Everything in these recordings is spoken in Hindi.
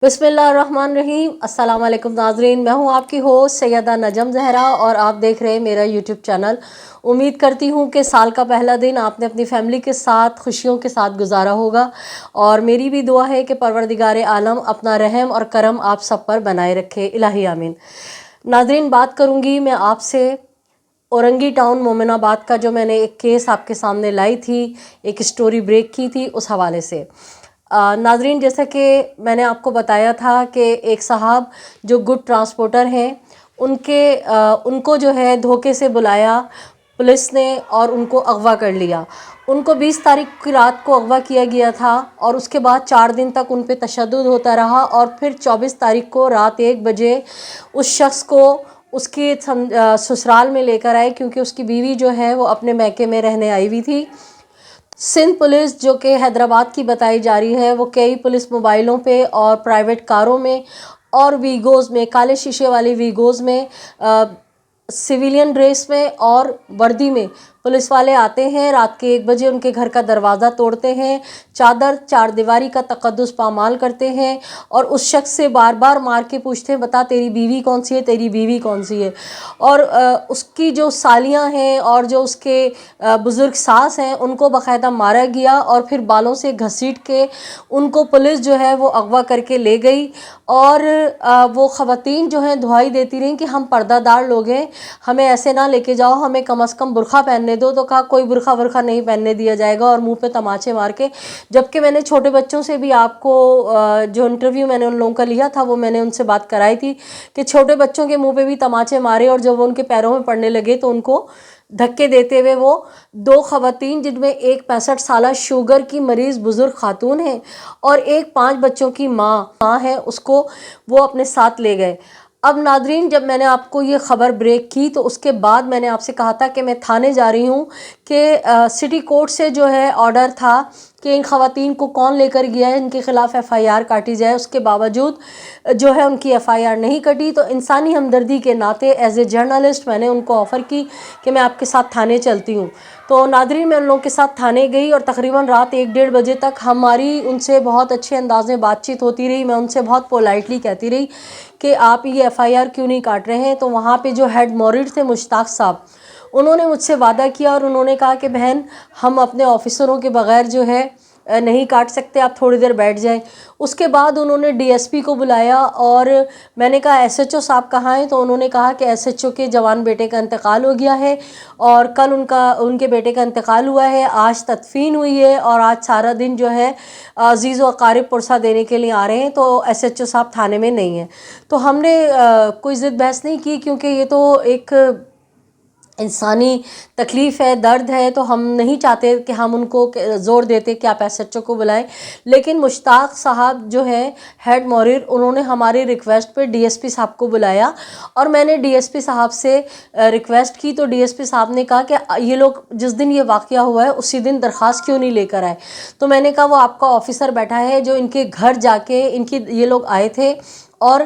बिस्मिल्लाहिर्रहमानिर्रहीम। अस्सलाम वालेकुम नाज़रीन, मैं हूँ आपकी होस्ट सैयदा नजम जहरा और आप देख रहे हैं मेरा यूट्यूब चैनल। उम्मीद करती हूँ कि साल का पहला दिन आपने अपनी फैमिली के साथ खुशियों के साथ गुजारा होगा और मेरी भी दुआ है कि परवरदिगार आलम अपना रहम और करम आप सब पर बनाए रखे, इलाही आमीन। नाज़रीन, बात करूँगी मैं आपसे औरंगी टाउन मोमिनाबाद का, जो मैंने एक केस आपके सामने लाई थी, एक स्टोरी ब्रेक की थी, उस हवाले से। नाजरीन, जैसा कि मैंने आपको बताया था कि एक साहब जो गुड ट्रांसपोर्टर हैं, उनको जो है धोखे से बुलाया पुलिस ने और उनको अगवा कर लिया। उनको 20 तारीख की रात को अगवा किया गया था और उसके बाद 4 दिन तक उन पे तशद्दुद होता रहा और फिर 24 तारीख को रात 1 बजे उस शख्स को उसके ससुराल में लेकर आए, क्योंकि उसकी बीवी जो है वो अपने मैके में रहने आई हुई थी। सिंध पुलिस, जो कि हैदराबाद की बताई जा रही है, वो कई पुलिस मोबाइलों पे और प्राइवेट कारों में और वीगोज़ में, काले शीशे वाली वीगोज़ में, सिविलियन ड्रेस में और वर्दी में पुलिस वाले आते हैं। रात के 1 बजे उनके घर का दरवाज़ा तोड़ते हैं, चादर चार दीवारी का तकद्दुस पामाल करते हैं और उस शख्स से बार बार मार के पूछते हैं, बता तेरी बीवी कौन सी है, तेरी बीवी कौन सी है। और उसकी जो सालियाँ हैं और जो उसके बुज़ुर्ग सास हैं, उनको बाकायदा मारा गया और फिर बालों से घसीट के उनको पुलिस जो है वो अगवा करके ले गई। और वो ख़वातीन जो हैं दुहाई देती रहीं कि हम पर्दादार लोग हैं, हमें ऐसे ना लेके जाओ, हमें कम अज़ कम बुरखा पहनने दो। तो कहा कोई बुरखा नहीं पहनने दिया जाएगा और मुंह पे तमाचे मार के। जबकि मैंने छोटे बच्चों से भी आपको जो इंटरव्यू मैंने उन लोगों का लिया था वो मैंने उनसे बात कराई थी कि छोटे बच्चों के मुंह पे भी तमाचे मारे और जब वो उनके पैरों में पड़ने लगे तो उनको धक्के देते हुए वो 2 ख़वातीन, जिनमें एक 65 साल शुगर की मरीज़ बुज़ुर्ग खातून है और एक 5 बच्चों की माँ है, उसको वो अपने साथ ले गए। अब नादरीन, जब मैंने आपको ये ख़बर ब्रेक की तो उसके बाद मैंने आपसे कहा था कि मैं थाने जा रही हूँ कि सिटी कोर्ट से जो है ऑर्डर था कि इन ख़वातीन को कौन लेकर गया है, इनके ख़िलाफ़ FIR काटी जाए। उसके बावजूद जो है उनकी FIR नहीं कटी। तो इंसानी हमदर्दी के नाते एज ए जर्नलिस्ट मैंने उनको ऑफ़र की कि मैं आपके साथ थाने चलती हूँ। तो नादरीन, मैं उन लोगों के साथ थाने गई और तकरीबन रात 1-1:30 बजे तक हमारी उनसे बहुत अच्छे अंदाज में बातचीत होती रही। मैं उनसे बहुत पोलाइटली कहती रही कि आप ये FIR क्यों नहीं काट रहे हैं। तो वहाँ पे जो हेड मॉरिड थे मुश्ताक साहब, उन्होंने मुझसे वादा किया और उन्होंने कहा कि बहन, हम अपने ऑफिसरों के बग़ैर जो है नहीं काट सकते, आप थोड़ी देर बैठ जाएं। उसके बाद उन्होंने DSP को बुलाया और मैंने कहा SHO साहब कहाँ हैं। तो उन्होंने कहा कि SHO के जवान बेटे का इंतकाल हो गया है और कल उनके बेटे का इंतकाल हुआ है, आज तदफीन हुई है और आज सारा दिन जो है अजीज़ व अकारिब पुरसा देने के लिए आ रहे हैं। तो SHO साहब थाने में नहीं है। तो हमने कोई ज़िद बहस नहीं की, क्योंकि ये तो एक इंसानी तकलीफ़ है, दर्द है, तो हम नहीं चाहते कि हम उनको ज़ोर देते कि आप SHO को बुलाएं। लेकिन मुश्ताक साहब जो है हेड मॉरिड, उन्होंने हमारी रिक्वेस्ट पे DSP साहब को बुलाया और मैंने DSP साहब से रिक्वेस्ट की। तो DSP साहब ने कहा कि ये लोग जिस दिन ये वाक़या हुआ है उसी दिन दरख्वास्त क्यों नहीं लेकर आए। तो मैंने कहा वो आपका ऑफिसर बैठा है जो इनके घर जाके ये लोग आए थे और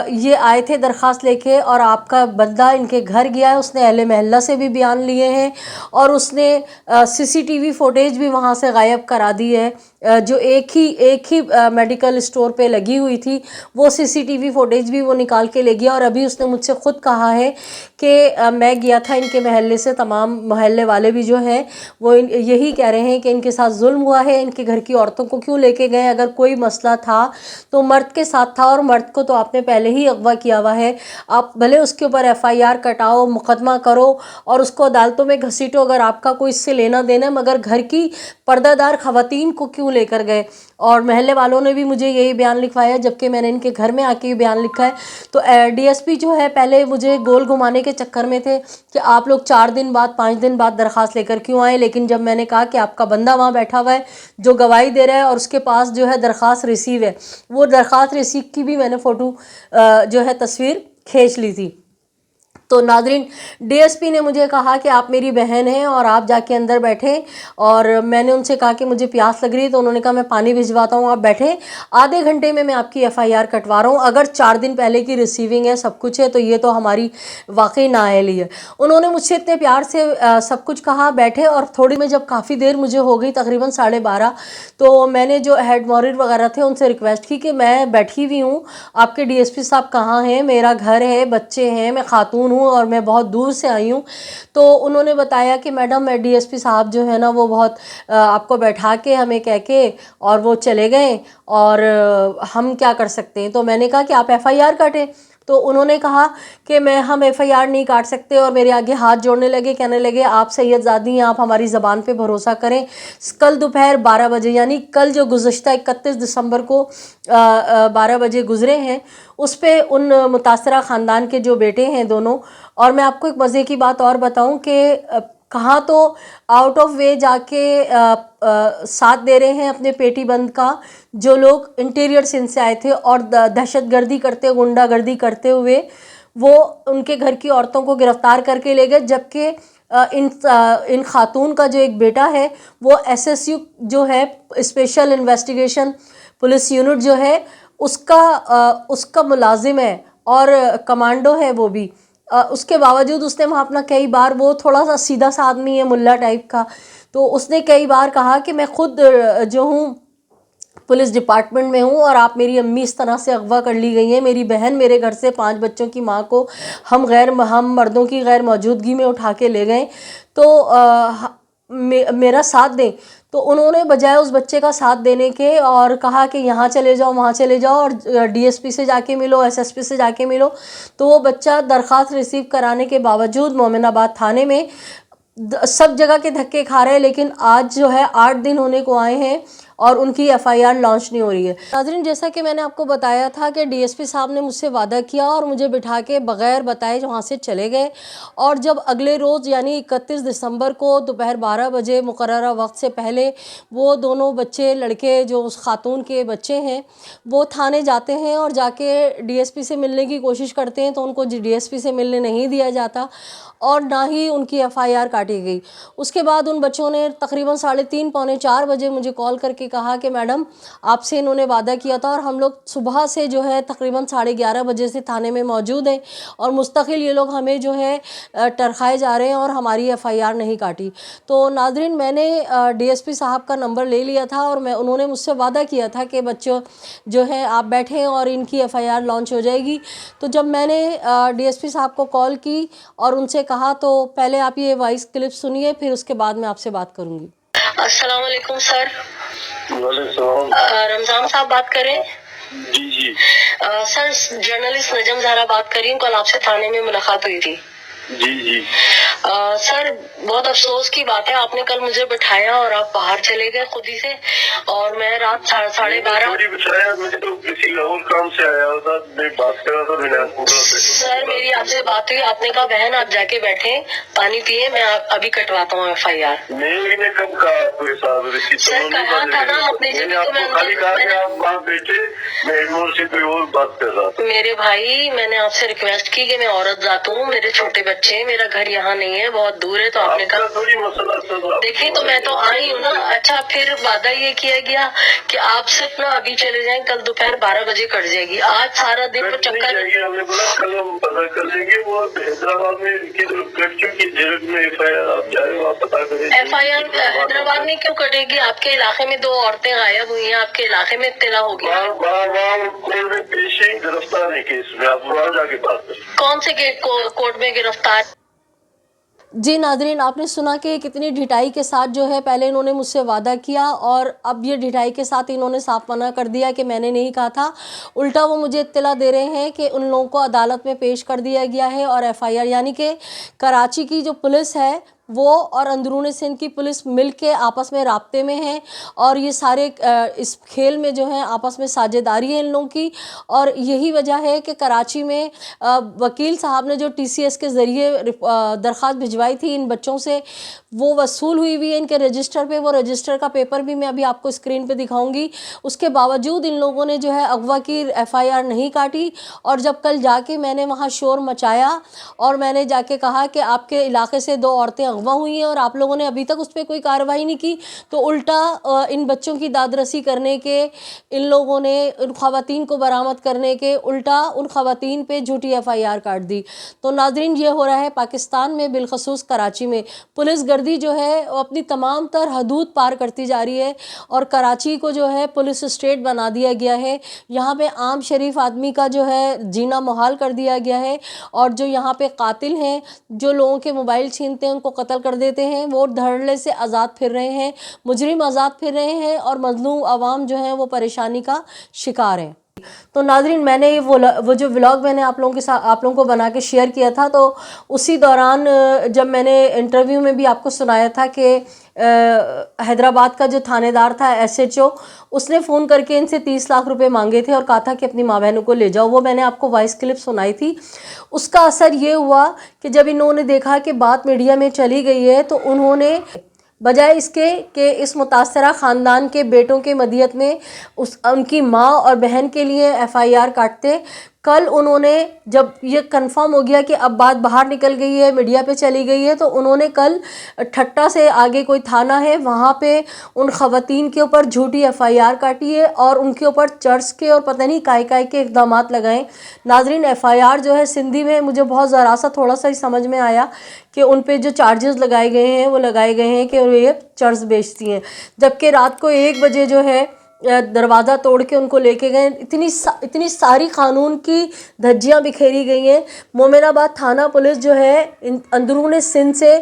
ये आए थे दरख्वास्त लेके और आपका बंदा इनके घर गया है, उसने अहले महल्ला से भी बयान लिए हैं और उसने CCTV फुटेज भी वहाँ से गायब करा दी है। जो एक ही मेडिकल स्टोर पे लगी हुई थी, वो CCTV फुटेज भी वो निकाल के ले गया। और अभी उसने मुझसे ख़ुद कहा है कि मैं गया था इनके महल्ले से, तमाम मोहल्ले वाले भी जो हैं वो यही कह रहे हैं कि इनके साथ जुल्म हुआ है, इनके घर की औरतों को क्यों लेके गए। अगर कोई मसला था तो मर्द के साथ था और मर्द को तो आपने पहले ही अगवा किया हुआ है, आप भले उसके ऊपर FIR कटाओ, मुकदमा करो और उसको अदालतों में घसीटो अगर आपका कोई इससे लेना देना, मगर घर की पर्दादार ख़वातीन को क्यों लेकर गए। और महल्ले वालों ने भी मुझे यही बयान लिखवाया, जबकि मैंने इनके घर में आके बयान लिखा है। तो DSP जो है पहले मुझे गोल घुमाने के चक्कर में थे कि आप लोग 4 दिन बाद 5 दिन बाद दरख्वास्त लेकर क्यों आए। लेकिन जब मैंने कहा कि आपका बंदा वहाँ बैठा हुआ है जो गवाही दे रहा है और उसके पास जो है दरख्वास्त रिसीव है, वो दरख्वास्त रिसीव की भी मैंने फ़ोटो जो है तस्वीर खींच ली थी। तो नादरीन, डीएसपी ने मुझे कहा कि आप मेरी बहन हैं और आप जाके अंदर बैठें, और मैंने उनसे कहा कि मुझे प्यास लग रही है, तो उन्होंने कहा मैं पानी भिजवाता हूँ, आप बैठें, आधे घंटे में मैं आपकी एफआईआर कटवा रहा हूँ। अगर 4 दिन पहले की रिसीविंग है, सब कुछ है, तो ये तो हमारी वाकई नाअहली है। उन्होंने मुझसे इतने प्यार से सब कुछ कहा, बैठे, और थोड़ी में जब काफ़ी देर मुझे हो गई, तकरीबन 12:30, तो मैंने जो हेड मॉनिटर वगैरह थे उनसे रिक्वेस्ट की कि मैं बैठी हुई हूँ, आपके डीएसपी साहब कहाँ हैं, मेरा घर है, बच्चे हैं, मैं खातून हूँ और मैं बहुत दूर से आई हूँ। तो उन्होंने बताया कि मैडम, मैं डीएसपी साहब जो है ना, वो बहुत आपको बैठा के हमें कह के और वो चले गए, और हम क्या कर सकते हैं। तो मैंने कहा कि आप एफआईआर काटें। तो उन्होंने कहा कि हम एफआईआर नहीं काट सकते, और मेरे आगे हाथ जोड़ने लगे, कहने लगे आप सैयदजादी हैं, आप हमारी ज़बान पे भरोसा करें। कल दोपहर 12 बजे, यानी कल जो गुज़श्ता 31 दिसंबर को 12 बजे गुजरे हैं, उस पे उन मुतासरा ख़ानदान के जो बेटे हैं दोनों, और मैं आपको एक मज़े की बात और बताऊं कि कहाँ तो आउट ऑफ वे जाके साथ दे रहे हैं अपने पेटी बंद का, जो लोग इंटीरियर सिंध से आए थे और दहशतगर्दी करते, गुंडागर्दी करते हुए वो उनके घर की औरतों को गिरफ्तार करके ले गए, जबकि इन खातून का जो एक बेटा है वो एसएसयू जो है, स्पेशल इन्वेस्टिगेशन पुलिस यूनिट जो है, उसका मुलाजिम है और कमांडो है वो भी। उसके बावजूद उसने वहाँ अपना कई बार, वो थोड़ा सा सीधा सा आदमी है, मुल्ला टाइप का, तो उसने कई बार कहा कि मैं खुद जो हूँ पुलिस डिपार्टमेंट में हूँ, और आप मेरी अम्मी इस तरह से अगवा कर ली गई हैं, मेरी बहन मेरे घर से 5 बच्चों की माँ को हम मर्दों की गैर मौजूदगी में उठा के ले गए, तो मेरा साथ दें। तो उन्होंने बजाय उस बच्चे का साथ देने के और कहा कि यहाँ चले जाओ, वहाँ चले जाओ, और डीएसपी से जाके मिलो, एसएसपी से जाके मिलो। तो वो बच्चा दरख्वास्त रिसीव कराने के बावजूद मोमिनाबाद थाने में सब जगह के धक्के खा रहे हैं, लेकिन आज जो है 8 दिन होने को आए हैं और उनकी एफआईआर लॉन्च नहीं हो रही है। नाज़रीन, जैसा कि मैंने आपको बताया था कि डीएसपी साहब ने मुझसे वादा किया और मुझे बिठा के बग़ैर बताए वहाँ से चले गए, और जब अगले रोज़ यानी 31 दिसंबर को दोपहर 12 बजे मुकर्ररा वक्त से पहले वो दोनों बच्चे, लड़के जो उस खातून के बच्चे हैं, वो थाने जाते हैं और जाके डीएसपी से मिलने की कोशिश करते हैं, तो उनको डीएसपी से मिलने नहीं दिया जाता और ना ही उनकी एफआईआर काटी गई। उसके बाद उन बच्चों ने तकरीबन 3:30 पौने 4 बजे मुझे कॉल करके कहा कि मैडम, आपसे इन्होंने वादा किया था, और हम लोग सुबह से जो है तकरीबन 11:30 बजे से थाने में मौजूद हैं, और मुस्तकिल ये लोग हमें जो है टरखाए जा रहे हैं और हमारी एफआईआर नहीं काटी। तो नाज़रीन, मैंने डीएसपी साहब का नंबर ले लिया था, और उन्होंने मुझसे वादा किया था कि बच्चों जो है आप बैठें और इनकी एफआईआर लॉन्च हो जाएगी। तो जब मैंने डीएसपी साहब को कॉल की और उनसे कहा, तो पहले आप ये वॉइस क्लिप सुनिए, फिर उसके बाद मैं आपसे बात करूंगी। अस्सलाम वालेकुम सर। रमजान साहब बात करें? जी जी। सर, जर्नलिस्ट नजम जहरा बात कर रही हूँ, कल आपसे थाने में मुलाकात हुई थी। जी जी। सर, बहुत अफसोस की बात है, आपने कल मुझे बिठाया और आप बाहर चले गए खुद ही से, और मैं रात 12:30 बिठाया, मैं तो किसी और काम से आया था, मैं बात कर रहा था, मैंने आपको सर, मेरी आपसे बात हुई, आपने कहा बहन आप जाके बैठे, पानी पिए, मैं अभी कटवाता हूँ एफआईआर। मैंने कब कहा आपके साथ? सर, कहा था ना आपने, जब खाली कहा कि आप वहाँ बैठे, मैं इग्नोर से कोई और बात कर रहा था। मेरे भाई, मैंने आपसे रिक्वेस्ट की कि मैं औरत जात हूँ, मेरे छोटे बच्चे, मेरा घर यहाँ नहीं है, बहुत दूर है, तो आपने कहा थोड़ी मसला था। देखिए, तो मैं तो आई हूँ ना। अच्छा, फिर वादा ये किया गया कि आप सिर्फ ना अभी चले जाएं, कल दोपहर 12 बजे कट जाएगी। आज सारा दिन वो चक्कर, हमने बोला कल हम पता कर लेंगे, वो हैदराबाद में की कट चुकी जेल में एफआईआर, आप जाए आप पता करें। एफआईआर हैदराबाद में क्यों कटेगी? आपके इलाके में 2 औरतें गायब हुई हैं, आपके इलाके में इत्तला हो गया। कोर्ट में पेश है, गिरफ्तार है केस में, आप वहाँ जाके बात करें। कौन से कोर्ट में गिरफ्तार? जी नाज़रीन, आपने सुना कि कितनी ढिठाई के साथ जो है, पहले इन्होंने मुझसे वादा किया और अब ये ढिठाई के साथ इन्होंने साफ मना कर दिया कि मैंने नहीं कहा था। उल्टा वो मुझे इत्तला दे रहे हैं कि उन लोगों को अदालत में पेश कर दिया गया है और एफआईआर, यानी कि कराची की जो पुलिस है वो और अंदरूनी सिंध की पुलिस मिल के आपस में राब्ते में हैं और ये सारे इस खेल में जो है आपस में साझेदारी है इन लोगों की। और यही वजह है कि कराची में वकील साहब ने जो TCS के ज़रिए दरख्वास्त भिजवाई थी इन बच्चों से, वो वसूल हुई है इनके रजिस्टर पे। वो रजिस्टर का पेपर भी मैं अभी आपको स्क्रीन पे दिखाऊंगी। उसके बावजूद इन लोगों ने जो है अगवा की FIR नहीं काटी। और जब कल जाके मैंने वहाँ शोर मचाया और मैंने जाके कहा कि आपके इलाके से 2 औरतें अगवा हुई हैं और आप लोगों ने अभी तक उस पर कोई कार्रवाई नहीं की, तो उल्टा इन बच्चों की दादरसी करने के, इन लोगों ने उन ख़वातीन को बरामद करने के उल्टा उन ख़वातीन पे झूठी FIR काट दी। तो नाज़रीन, ये हो रहा है पाकिस्तान में, बिलखसूस कराची में। पुलिस गर्दी जो है वो अपनी तमाम तर हदूद पार करती जा रही है और कराची को जो है पुलिस स्टेट बना दिया गया है। यहाँ पे आम शरीफ आदमी का जो है जीना मुहाल कर दिया गया है और जो यहाँ पे कातिल हैं, जो लोगों के मोबाइल छीनते हैं, उनको कत्ल कर देते हैं, वो धड़ल्ले से आज़ाद फिर रहे हैं, मुजरिम आज़ाद फिर रहे हैं और मजलूम आवाम जो है वो परेशानी का शिकार है। तो नाज़रीन, मैंने वो जो व्लॉग मैंने आप लोगों के साथ आप लोगों को बना के शेयर किया था, तो उसी दौरान जब मैंने इंटरव्यू में भी आपको सुनाया था कि हैदराबाद का जो थानेदार था SHO, उसने फ़ोन करके इनसे 30 लाख रुपए मांगे थे और कहा था कि अपनी माँ बहनों को ले जाओ। वो मैंने आपको वॉइस क्लिप सुनाई थी। उसका असर ये हुआ कि जब इन्होंने देखा कि बात मीडिया में चली गई है, तो उन्होंने बजाय इसके कि इस मुतासरा ख़ानदान के बेटों के मदियत में उनकी माँ और बहन के लिए FIR काटते, कल उन्होंने जब ये कंफर्म हो गया कि अब बात बाहर निकल गई है, मीडिया पे चली गई है, तो उन्होंने कल ठट्टा से आगे कोई थाना है वहाँ पे उन ख़वातीन के ऊपर झूठी FIR काटी है और उनके ऊपर चर्च के और पता नहीं काय के इक़दामात लगाएं। नाज़रीन, FIR जो है सिंधी में मुझे बहुत ज़रा सा थोड़ा सा ही समझ में आया कि उन पे जो चार्जेस लगाए गए हैं वो लगाए गए हैं कि ये चर्च बेचती हैं, जबकि रात को 1 बजे जो है दरवाज़ा तोड़ के उनको लेके गए। इतनी सारी कानून की धज्जियाँ बिखेरी गई हैं। मोमिनाबाद थाना पुलिस जो है अंदरून सिंध से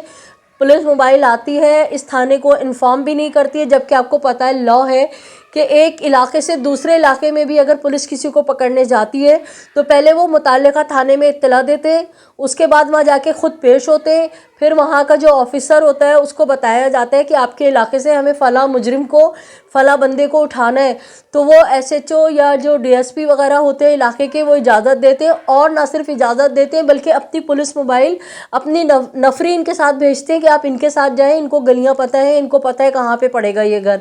पुलिस मोबाइल आती है, इस थाने को इन्फॉर्म भी नहीं करती है, जबकि आपको पता है लॉ है कि एक इलाके से दूसरे इलाके में भी अगर पुलिस किसी को पकड़ने जाती है तो पहले वो मुताल्लिका थाने में इत्तला देते हैं, उसके बाद वहाँ जाके ख़ुद पेश होते हैं, फिर वहाँ का जो ऑफिसर होता है उसको बताया जाता है कि आपके इलाके से हमें फ़लाँ मुजरिम को, फ़लाँ बंदे को उठाना है। तो वो SHO या जो DSP वगैरह होते हैं इलाके के, वो इजाज़त देते हैं और ना सिर्फ इजाज़त देते हैं बल्कि अपनी पुलिस मोबाइल अपनी नफरी इनके साथ भेजते हैं कि आप इनके साथ जाएँ, इनको गलियाँ पता है, इनको पता है कहाँ पर पड़ेगा ये घर।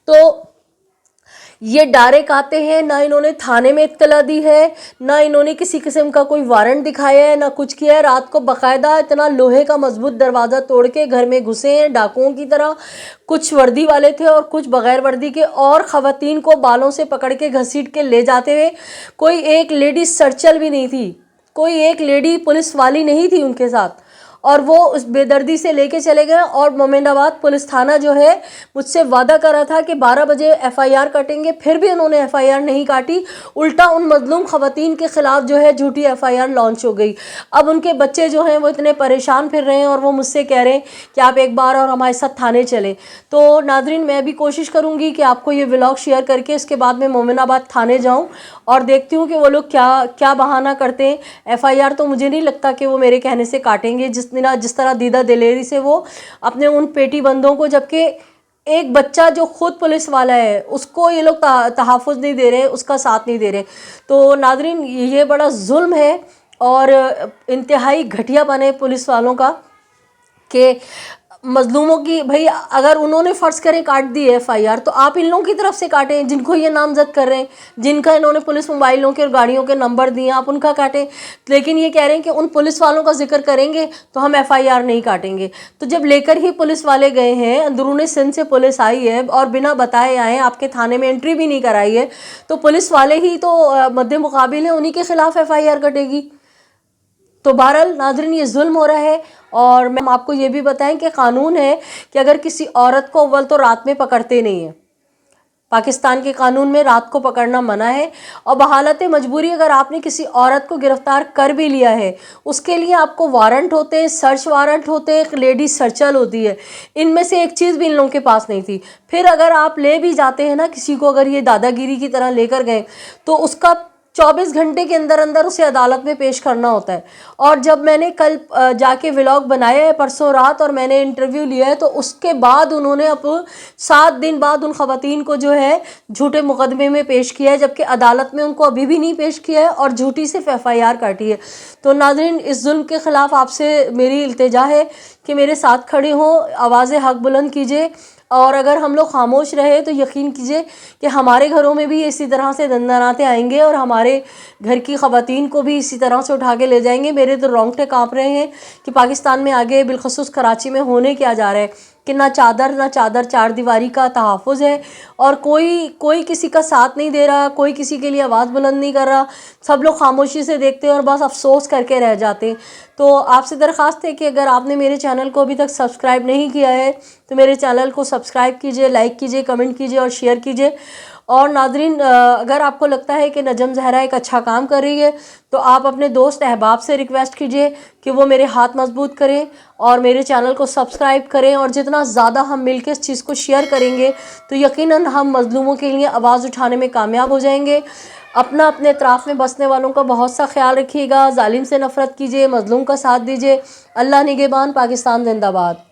तो ये डायरेक्ट आते हैं, ना इन्होंने थाने में इत्तला दी है, ना इन्होंने किसी किस्म का कोई वारंट दिखाया है, ना कुछ किया है। रात को बाकायदा इतना लोहे का मजबूत दरवाज़ा तोड़ के घर में घुसे हैं डाकुओं की तरह। कुछ वर्दी वाले थे और कुछ बग़ैर वर्दी के, और ख़वातीन को बालों से पकड़ के घसीट के ले जाते हुए। कोई एक लेडी सर्चल भी नहीं थी, कोई एक लेडी पुलिस वाली नहीं थी उनके साथ, और वो उस बेदर्दी से लेके चले गए। और मोमिनाबाद पुलिस थाना जो है मुझसे वादा कर रहा था कि 12 बजे FIR काटेंगे, फिर भी उन्होंने FIR नहीं काटी। उल्टा उन मजलूम ख़वातीन के ख़िलाफ़ जो है झूठी FIR लॉन्च हो गई। अब उनके बच्चे जो हैं वो इतने परेशान फिर रहे हैं और वो मुझसे कह रहे हैं कि आप एक बार और हमारे साथ थाने चलें। तो नाज़रीन, मैं भी कोशिश करूँगी कि आपको ये व्लॉग शेयर करके इसके बाद मैं मोमिनाबाद थाने जाऊँ और देखती हूँ कि वो लोग क्या बहाना करते हैं। FIR तो मुझे नहीं लगता कि वो मेरे कहने से काटेंगे, जिस तरह दीदा दिलेरी से वो अपने उन पेटी बंदों को, जबकि एक बच्चा जो खुद पुलिस वाला है उसको ये लोग तहफ़्फ़ुज़ नहीं दे रहे, उसका साथ नहीं दे रहे। तो नाज़रीन, ये बड़ा जुल्म है और इंतहाई घटियापन है पुलिस वालों का कि मजलूमों की, भाई अगर उन्होंने फ़र्ज़ करें काट दी है FIR, तो आप इन लोगों की तरफ से काटें जिनको ये नामज़द कर रहे हैं, जिनका इन्होंने पुलिस मोबाइलों के और गाड़ियों के नंबर दिए, आप उनका काटें। लेकिन ये कह रहे हैं कि उन पुलिस वालों का जिक्र करेंगे तो हम FIR नहीं काटेंगे। तो जब लेकर ही पुलिस वाले गए हैं, अंदरूनी सिंध से पुलिस आई है और बिना बताए आए, आपके थाने में एंट्री भी नहीं कराई है, तो पुलिस वाले ही तो मद्दे मुकाबिल हैं, उन्हीं के ख़िलाफ़ FIR कटेगी। तो बहरहाल नाज़रीन, ये जुल्म हो रहा है। और मैं आपको ये भी बताएं कि कानून है कि अगर किसी औरत को अव्वल तो रात में पकड़ते नहीं हैं, पाकिस्तान के कानून में रात को पकड़ना मना है। और बहालत मजबूरी अगर आपने किसी औरत को गिरफ्तार कर भी लिया है, उसके लिए आपको वारंट होते हैं, सर्च वारंट होते हैं, एक लेडी सर्चल होती है। इनमें से एक चीज़ भी इन लोगों के पास नहीं थी। फिर अगर आप ले भी जाते हैं ना किसी को, अगर ये दादागिरी की तरह लेकर गए, तो उसका 24 घंटे के अंदर अंदर उसे अदालत में पेश करना होता है। और जब मैंने कल जाके व्लॉग बनाया है परसों रात और मैंने इंटरव्यू लिया है, तो उसके बाद उन्होंने अब 7 दिन बाद उन ख़वातीन को जो है झूठे मुकदमे में पेश किया है, जबकि अदालत में उनको अभी भी नहीं पेश किया है और झूठी सिर्फ FIR काटी है। तो नाज़रीन, इस जुल्म के ख़िलाफ़ आपसे मेरी इल्तिजा है कि मेरे साथ खड़े हों, आवाज़ हक बुलंद कीजिए। और अगर हम लोग खामोश रहे तो यकीन कीजिए कि हमारे घरों में भी इसी तरह से दंदनाते आएंगे और हमारे घर की ख़वातीन को भी इसी तरह से उठा के ले जाएंगे। मेरे तो रोंगटे काँप रहे हैं कि पाकिस्तान में आगे बिलखसूस कराची में होने क्या जा रहा है कि ना चादर चार दीवारी का तहफ़्फ़ुज़ है और कोई किसी का साथ नहीं दे रहा, कोई किसी के लिए आवाज़ बुलंद नहीं कर रहा। सब लोग खामोशी से देखते हैं और बस अफसोस करके रह जाते हैं। तो आपसे दरख्वास्त है कि अगर आपने मेरे चैनल को अभी तक सब्सक्राइब नहीं किया है तो मेरे चैनल को सब्सक्राइब कीजिए, लाइक कीजिए, कमेंट कीजिए और शेयर कीजिए। और नाज़रीन, अगर आपको लगता है कि नजम ज़हरा एक अच्छा काम कर रही है तो आप अपने दोस्त अहबाब से रिक्वेस्ट कीजिए कि वो मेरे हाथ मजबूत करें और मेरे चैनल को सब्सक्राइब करें। और जितना ज़्यादा हम मिलकर इस चीज़ को शेयर करेंगे तो यकीनन हम मज़लूमों के लिए आवाज़ उठाने में कामयाब हो जाएंगे। अपने अतराफ़ में बसने वालों का बहुत सा ख्याल रखिएगा, जालिम से नफ़रत कीजिए, मज़लूम का साथ दीजिए। अल्लाह निगहबान, पाकिस्तान जिंदाबाद।